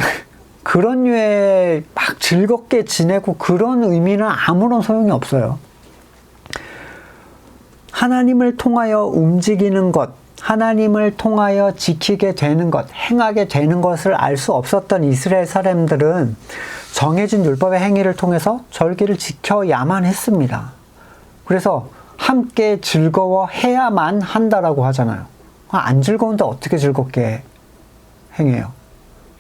류의 막 즐겁게 지내고 그런 의미는 아무런 소용이 없어요. 하나님을 통하여 움직이는 것, 하나님을 통하여 지키게 되는 것, 행하게 되는 것을 알 수 없었던 이스라엘 사람들은 정해진 율법의 행위를 통해서 절기를 지켜야만 했습니다. 그래서 함께 즐거워해야만 한다라고 하잖아요. 안 즐거운데 어떻게 즐겁게 행해요?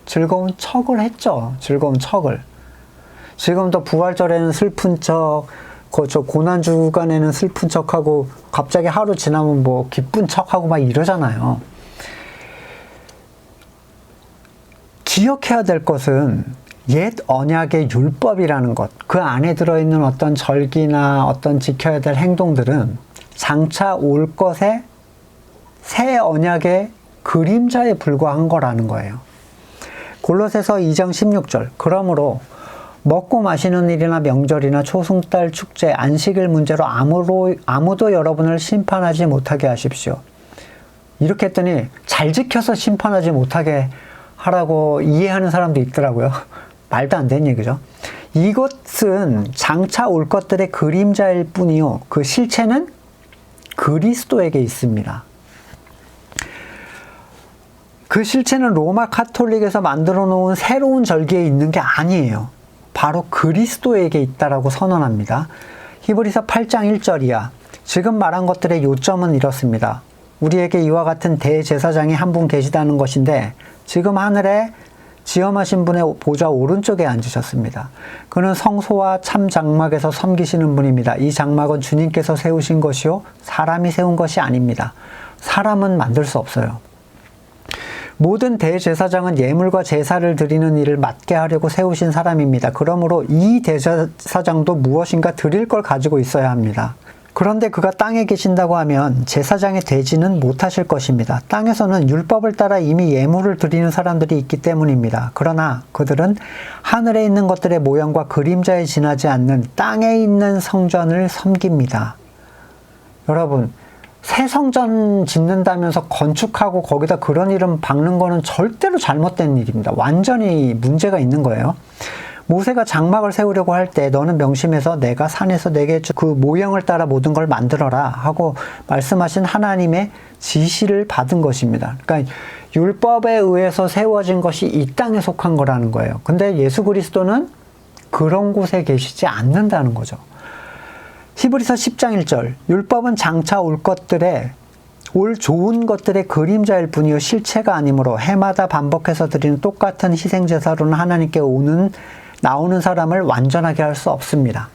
즐거운 척을 했죠. 즐거운 척을. 지금도 부활절에는 슬픈 척, 저 고난주간에는 슬픈 척하고 갑자기 하루 지나면 뭐 기쁜 척하고 막 이러잖아요. 기억해야 될 것은 옛 언약의 율법이라는 것, 그 안에 들어있는 어떤 절기나 어떤 지켜야 될 행동들은 장차 올 것의 새 언약의 그림자에 불과한 거라는 거예요. 골로새서 2장 16절. 그러므로 먹고 마시는 일이나 명절이나 초승달 축제, 안식일 문제로 아무도 여러분을 심판하지 못하게 하십시오. 이렇게 했더니 잘 지켜서 심판하지 못하게 하라고 이해하는 사람도 있더라고요. 말도 안 되는 얘기죠. 이것은 장차 올 것들의 그림자일 뿐이요. 그 실체는 그리스도에게 있습니다. 그 실체는 로마 카톨릭에서 만들어 놓은 새로운 절기에 있는 게 아니에요. 바로 그리스도에게 있다라고 선언합니다. 히브리서 8장 1절이야. 지금 말한 것들의 요점은 이렇습니다. 우리에게 이와 같은 대제사장이 한 분 계시다는 것인데 지금 하늘에 지엄하신 분의 보좌 오른쪽에 앉으셨습니다. 그는 성소와 참 장막에서 섬기시는 분입니다. 이 장막은 주님께서 세우신 것이요 사람이 세운 것이 아닙니다. 사람은 만들 수 없어요. 모든 대제사장은 예물과 제사를 드리는 일을 맡게 하려고 세우신 사람입니다. 그러므로 이 대제사장도 무엇인가 드릴 걸 가지고 있어야 합니다. 그런데 그가 땅에 계신다고 하면 제사장이 되지는 못하실 것입니다. 땅에서는 율법을 따라 이미 예물을 드리는 사람들이 있기 때문입니다. 그러나 그들은 하늘에 있는 것들의 모양과 그림자에 지나지 않는 땅에 있는 성전을 섬깁니다. 여러분, 새 성전 짓는다면서 건축하고 거기다 그런 이름 박는 거는 절대로 잘못된 일입니다. 완전히 문제가 있는 거예요. 모세가 장막을 세우려고 할 때 너는 명심해서 내가 산에서 내게 그 모형을 따라 모든 걸 만들어라 하고 말씀하신 하나님의 지시를 받은 것입니다. 그러니까 율법에 의해서 세워진 것이 이 땅에 속한 거라는 거예요. 근데 예수 그리스도는 그런 곳에 계시지 않는다는 거죠. 히브리서 10장 1절 율법은 장차 올 좋은 것들의 그림자일 뿐이요 실체가 아니므로 해마다 반복해서 드리는 똑같은 희생제사로는 하나님께 나오는 사람을 완전하게 할 수 없습니다.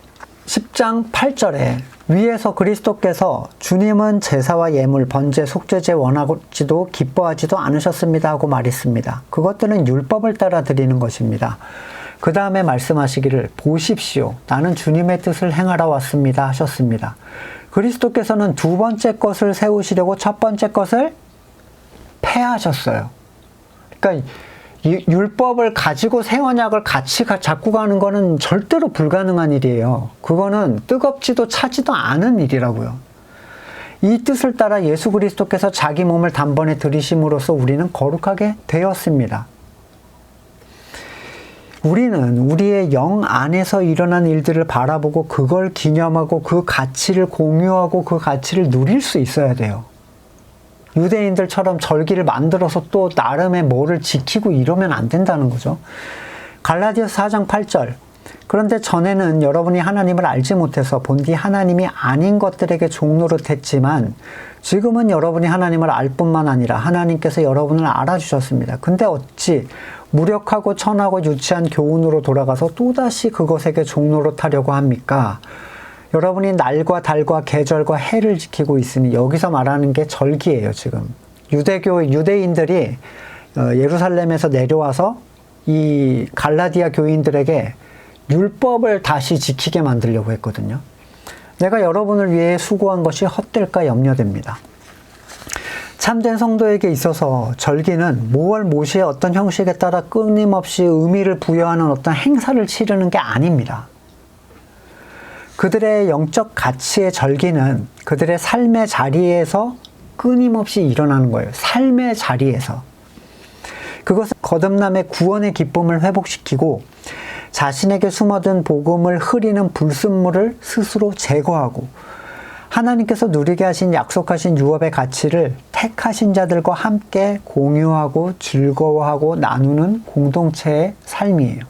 10장 8절에 위에서 그리스도께서 주님은 제사와 예물, 번제, 속죄제 원하지도 기뻐하지도 않으셨습니다 하고 말했습니다. 그것들은 율법을 따라 드리는 것입니다. 그 다음에 말씀하시기를 보십시오. 나는 주님의 뜻을 행하러 왔습니다 하셨습니다. 그리스도께서는 두 번째 것을 세우시려고 첫 번째 것을 폐하셨어요. 그러니까 율법을 가지고 새 언약을 같이 잡고 가는 거는 절대로 불가능한 일이에요. 그거는 뜨겁지도 차지도 않은 일이라고요. 이 뜻을 따라 예수 그리스도께서 자기 몸을 단번에 들이심으로써 우리는 거룩하게 되었습니다. 우리는 우리의 영 안에서 일어난 일들을 바라보고 그걸 기념하고 그 가치를 공유하고 그 가치를 누릴 수 있어야 돼요. 유대인들처럼 절기를 만들어서 또 나름의 뭐를 지키고 이러면 안 된다는 거죠. 갈라디아서 4장 8절 그런데 전에는 여러분이 하나님을 알지 못해서 본디 하나님이 아닌 것들에게 종노릇했지만 지금은 여러분이 하나님을 알 뿐만 아니라 하나님께서 여러분을 알아주셨습니다. 근데 어찌 무력하고 천하고 유치한 교훈으로 돌아가서 또다시 그것에게 종노릇하려고 합니까? 여러분이 날과 달과 계절과 해를 지키고 있으니 여기서 말하는 게 절기예요. 지금 유대인들이 예루살렘에서 내려와서 이 갈라디아 교인들에게 율법을 다시 지키게 만들려고 했거든요. 내가 여러분을 위해 수고한 것이 헛될까 염려됩니다. 참된 성도에게 있어서 절기는 모월 모시의 어떤 형식에 따라 끊임없이 의미를 부여하는 어떤 행사를 치르는 게 아닙니다. 그들의 영적 가치의 절기는 그들의 삶의 자리에서 끊임없이 일어나는 거예요. 삶의 자리에서. 그것은 거듭남의 구원의 기쁨을 회복시키고 자신에게 숨어든 복음을 흐리는 불순물을 스스로 제거하고 하나님께서 누리게 하신 약속하신 유업의 가치를 택하신 자들과 함께 공유하고 즐거워하고 나누는 공동체의 삶이에요.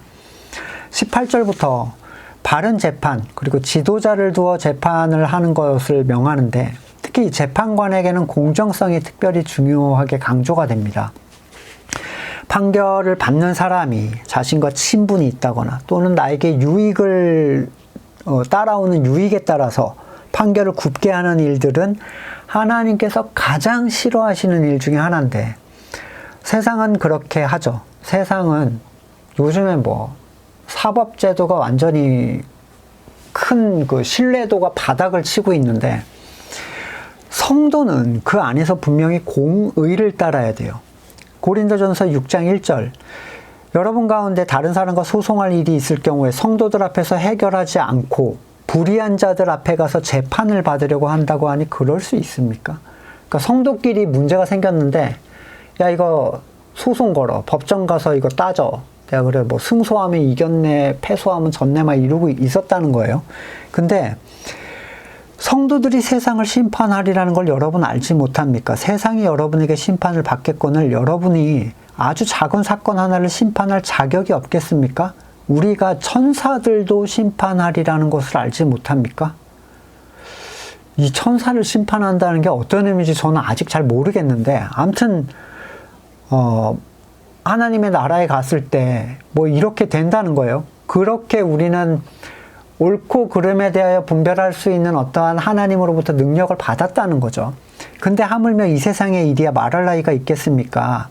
18절부터 바른 재판 그리고 지도자를 두어 재판을 하는 것을 명하는데 특히 재판관에게는 공정성이 특별히 중요하게 강조가 됩니다. 판결을 받는 사람이 자신과 친분이 있다거나 또는 나에게 유익을 따라오는 유익에 따라서 판결을 굽게 하는 일들은 하나님께서 가장 싫어하시는 일 중에 하나인데 세상은 그렇게 하죠. 세상은 요즘에 사법제도가 완전히 큰 그 신뢰도가 바닥을 치고 있는데 성도는 그 안에서 분명히 공의를 따라야 돼요. 고린도전서 6장 1절 여러분 가운데 다른 사람과 소송할 일이 있을 경우에 성도들 앞에서 해결하지 않고 불의한 자들 앞에 가서 재판을 받으려고 한다고 하니 그럴 수 있습니까? 그러니까 성도끼리 문제가 생겼는데 야 이거 소송 걸어 법정 가서 이거 따져 내가 그래 승소하면 이겼네 패소하면 졌네 막 이러고 있었다는 거예요. 근데 성도들이 세상을 심판하리라는 걸 여러분 알지 못합니까? 세상이 여러분에게 심판을 받겠거늘 여러분이 아주 작은 사건 하나를 심판할 자격이 없겠습니까? 우리가 천사들도 심판하리라는 것을 알지 못합니까? 이 천사를 심판한다는 게 어떤 의미인지 저는 아직 잘 모르겠는데 아무튼 하나님의 나라에 갔을 때 이렇게 된다는 거예요. 그렇게 우리는 옳고 그름에 대하여 분별할 수 있는 어떠한 하나님으로부터 능력을 받았다는 거죠. 근데 하물며 이 세상의 일이야 말할 나위가 있겠습니까?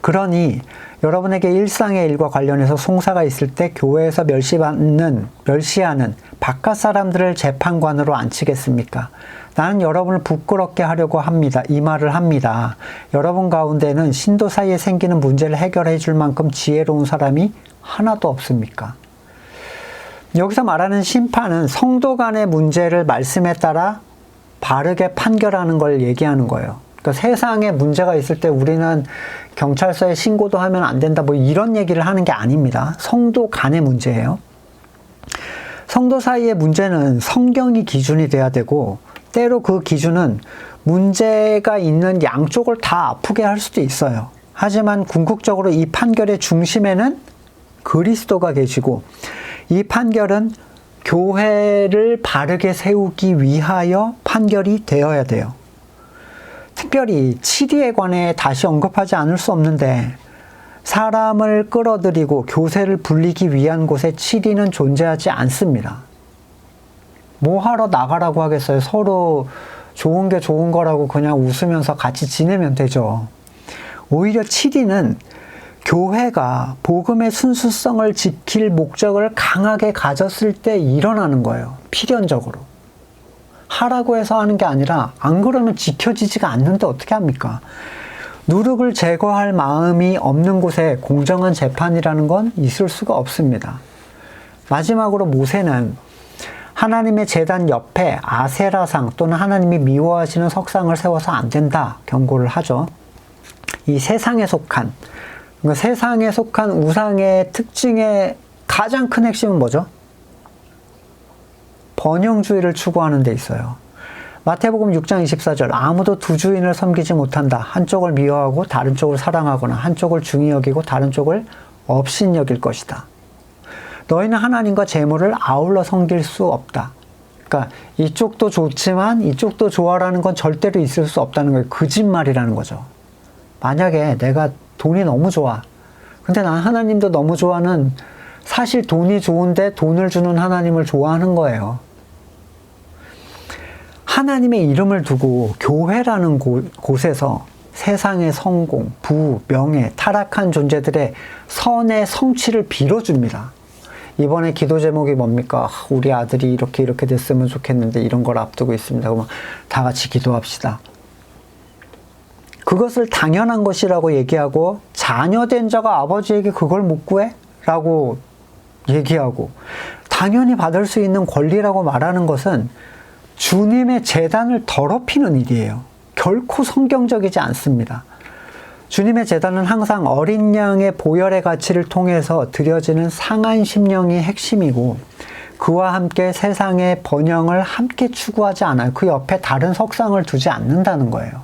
그러니 여러분에게 일상의 일과 관련해서 송사가 있을 때 교회에서 멸시하는 바깥 사람들을 재판관으로 앉히겠습니까? 나는 여러분을 부끄럽게 하려고 합니다. 이 말을 합니다. 여러분 가운데는 신도 사이에 생기는 문제를 해결해 줄 만큼 지혜로운 사람이 하나도 없습니까? 여기서 말하는 심판은 성도 간의 문제를 말씀에 따라 바르게 판결하는 걸 얘기하는 거예요. 그러니까 세상에 문제가 있을 때 우리는 경찰서에 신고도 하면 안 된다, 뭐 이런 얘기를 하는 게 아닙니다. 성도 간의 문제예요. 성도 사이의 문제는 성경이 기준이 돼야 되고, 때로 그 기준은 문제가 있는 양쪽을 다 아프게 할 수도 있어요. 하지만 궁극적으로 이 판결의 중심에는 그리스도가 계시고, 이 판결은 교회를 바르게 세우기 위하여 판결이 되어야 돼요. 특별히 치리에 관해 다시 언급하지 않을 수 없는데, 사람을 끌어들이고 교세를 불리기 위한 곳에 치리는 존재하지 않습니다. 뭐 하러 나가라고 하겠어요? 서로 좋은 게 좋은 거라고 그냥 웃으면서 같이 지내면 되죠. 오히려 치리는 교회가 복음의 순수성을 지킬 목적을 강하게 가졌을 때 일어나는 거예요. 필연적으로. 하라고 해서 하는 게 아니라 안 그러면 지켜지지가 않는데 어떻게 합니까? 누룩을 제거할 마음이 없는 곳에 공정한 재판이라는 건 있을 수가 없습니다. 마지막으로 모세는 하나님의 제단 옆에 아세라상 또는 하나님이 미워하시는 석상을 세워서 안 된다 경고를 하죠. 이 세상에 속한, 그러니까 세상에 속한 우상의 특징의 가장 큰 핵심은 뭐죠? 번영주의를 추구하는 데 있어요. 마태복음 6장 24절, 아무도 두 주인을 섬기지 못한다. 한쪽을 미워하고 다른 쪽을 사랑하거나 한쪽을 중히 여기고 다른 쪽을 업신 여길 것이다. 너희는 하나님과 재물을 아울러 섬길 수 없다. 그러니까 이쪽도 좋지만 이쪽도 좋아라는 건 절대로 있을 수 없다는 거예요. 거짓말이라는 거죠. 만약에 내가 돈이 너무 좋아. 근데 난 하나님도 너무 좋아는 사실 돈이 좋은데 돈을 주는 하나님을 좋아하는 거예요. 하나님의 이름을 두고 교회라는 곳에서 세상의 성공, 부, 명예, 타락한 존재들의 선의 성취를 빌어줍니다. 이번에 기도 제목이 뭡니까? 우리 아들이 이렇게 됐으면 좋겠는데 이런 걸 앞두고 있습니다. 그러면 다 같이 기도합시다. 그것을 당연한 것이라고 얘기하고, 자녀된 자가 아버지에게 그걸 못 구해? 라고 얘기하고, 당연히 받을 수 있는 권리라고 말하는 것은 주님의 제단을 더럽히는 일이에요. 결코 성경적이지 않습니다. 주님의 제단은 항상 어린 양의 보혈의 가치를 통해서 드려지는 상한 심령이 핵심이고, 그와 함께 세상의 번영을 함께 추구하지 않아요. 그 옆에 다른 석상을 두지 않는다는 거예요.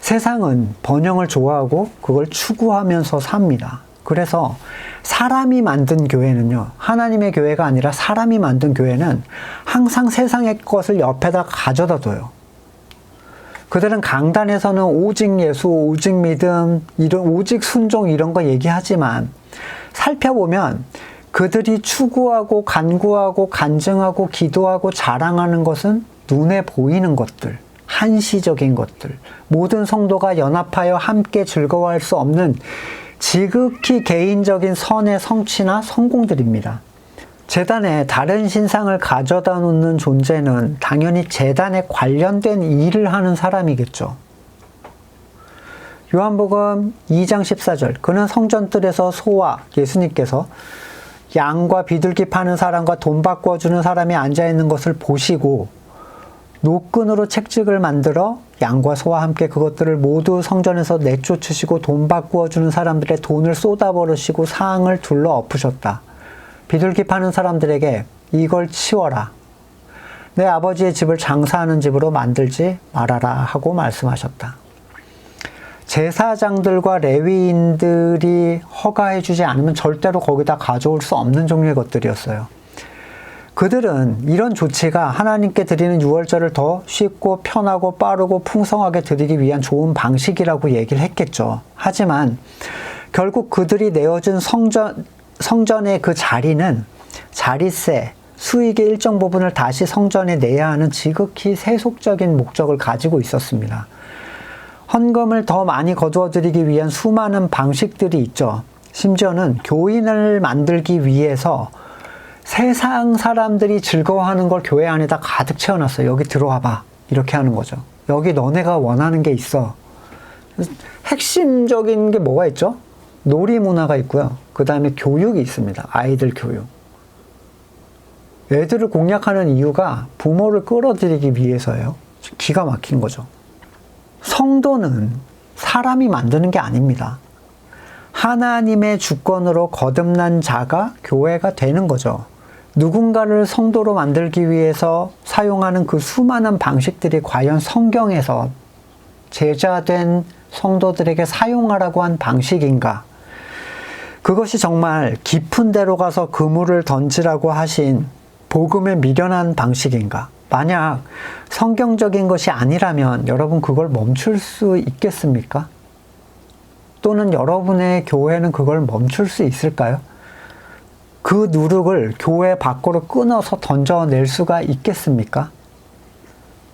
세상은 번영을 좋아하고 그걸 추구하면서 삽니다. 그래서 사람이 만든 교회는요, 하나님의 교회가 아니라 사람이 만든 교회는 항상 세상의 것을 옆에다 가져다 둬요. 그들은 강단에서는 오직 예수, 오직 믿음, 오직 순종 이런 거 얘기하지만, 살펴보면 그들이 추구하고 간구하고 간증하고 기도하고 자랑하는 것은 눈에 보이는 것들, 한시적인 것들, 모든 성도가 연합하여 함께 즐거워할 수 없는 지극히 개인적인 선의 성취나 성공들입니다. 제단에 다른 신상을 가져다 놓는 존재는 당연히 제단에 관련된 일을 하는 사람이겠죠. 요한복음 2장 14절, 그는 성전뜰에서 소와, 예수님께서 양과 비둘기 파는 사람과 돈 바꿔주는 사람이 앉아있는 것을 보시고 노끈으로 책찍을 만들어 양과 소와 함께 그것들을 모두 성전에서 내쫓으시고 돈 바꾸어 주는 사람들의 돈을 쏟아버리시고 상을 둘러 엎으셨다. 비둘기 파는 사람들에게 이걸 치워라. 내 아버지의 집을 장사하는 집으로 만들지 말아라 하고 말씀하셨다. 제사장들과 레위인들이 허가해주지 않으면 절대로 거기다 가져올 수 없는 종류의 것들이었어요. 그들은 이런 조치가 하나님께 드리는 유월절을 더 쉽고 편하고 빠르고 풍성하게 드리기 위한 좋은 방식이라고 얘기를 했겠죠. 하지만 결국 그들이 내어준 성전의 그 자리는 자리세, 수익의 일정 부분을 다시 성전에 내야 하는 지극히 세속적인 목적을 가지고 있었습니다. 헌금을 더 많이 거두어 드리기 위한 수많은 방식들이 있죠. 심지어는 교인을 만들기 위해서 세상 사람들이 즐거워하는 걸 교회 안에다 가득 채워놨어요. 여기 들어와봐. 이렇게 하는 거죠. 여기 너네가 원하는 게 있어. 핵심적인 게 뭐가 있죠? 놀이 문화가 있고요. 그 다음에 교육이 있습니다. 아이들 교육. 애들을 공략하는 이유가 부모를 끌어들이기 위해서예요. 기가 막힌 거죠. 성도는 사람이 만드는 게 아닙니다. 하나님의 주권으로 거듭난 자가 교회가 되는 거죠. 누군가를 성도로 만들기 위해서 사용하는 그 수많은 방식들이 과연 성경에서 제자된 성도들에게 사용하라고 한 방식인가? 그것이 정말 깊은 데로 가서 그물을 던지라고 하신 복음에 미련한 방식인가? 만약 성경적인 것이 아니라면 여러분 그걸 멈출 수 있겠습니까? 또는 여러분의 교회는 그걸 멈출 수 있을까요? 그 누룩을 교회 밖으로 끊어서 던져낼 수가 있겠습니까?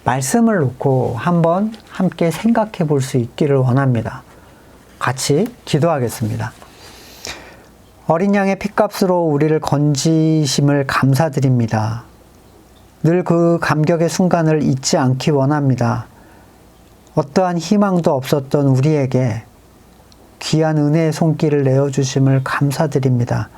말씀을 놓고 한번 함께 생각해 볼 수 있기를 원합니다. 같이 기도하겠습니다. 어린 양의 핏값으로 우리를 건지심을 감사드립니다. 늘 그 감격의 순간을 잊지 않기 원합니다. 어떠한 희망도 없었던 우리에게 귀한 은혜의 손길을 내어주심을 감사드립니다.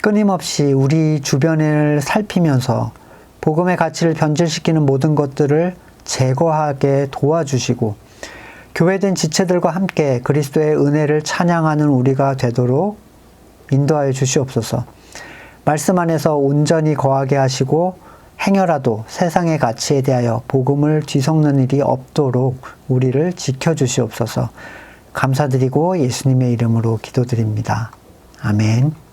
끊임없이 우리 주변을 살피면서 복음의 가치를 변질시키는 모든 것들을 제거하게 도와주시고 교회된 지체들과 함께 그리스도의 은혜를 찬양하는 우리가 되도록 인도하여 주시옵소서. 말씀 안에서 온전히 거하게 하시고 행여라도 세상의 가치에 대하여 복음을 뒤섞는 일이 없도록 우리를 지켜주시옵소서. 감사드리고 예수님의 이름으로 기도드립니다. 아멘.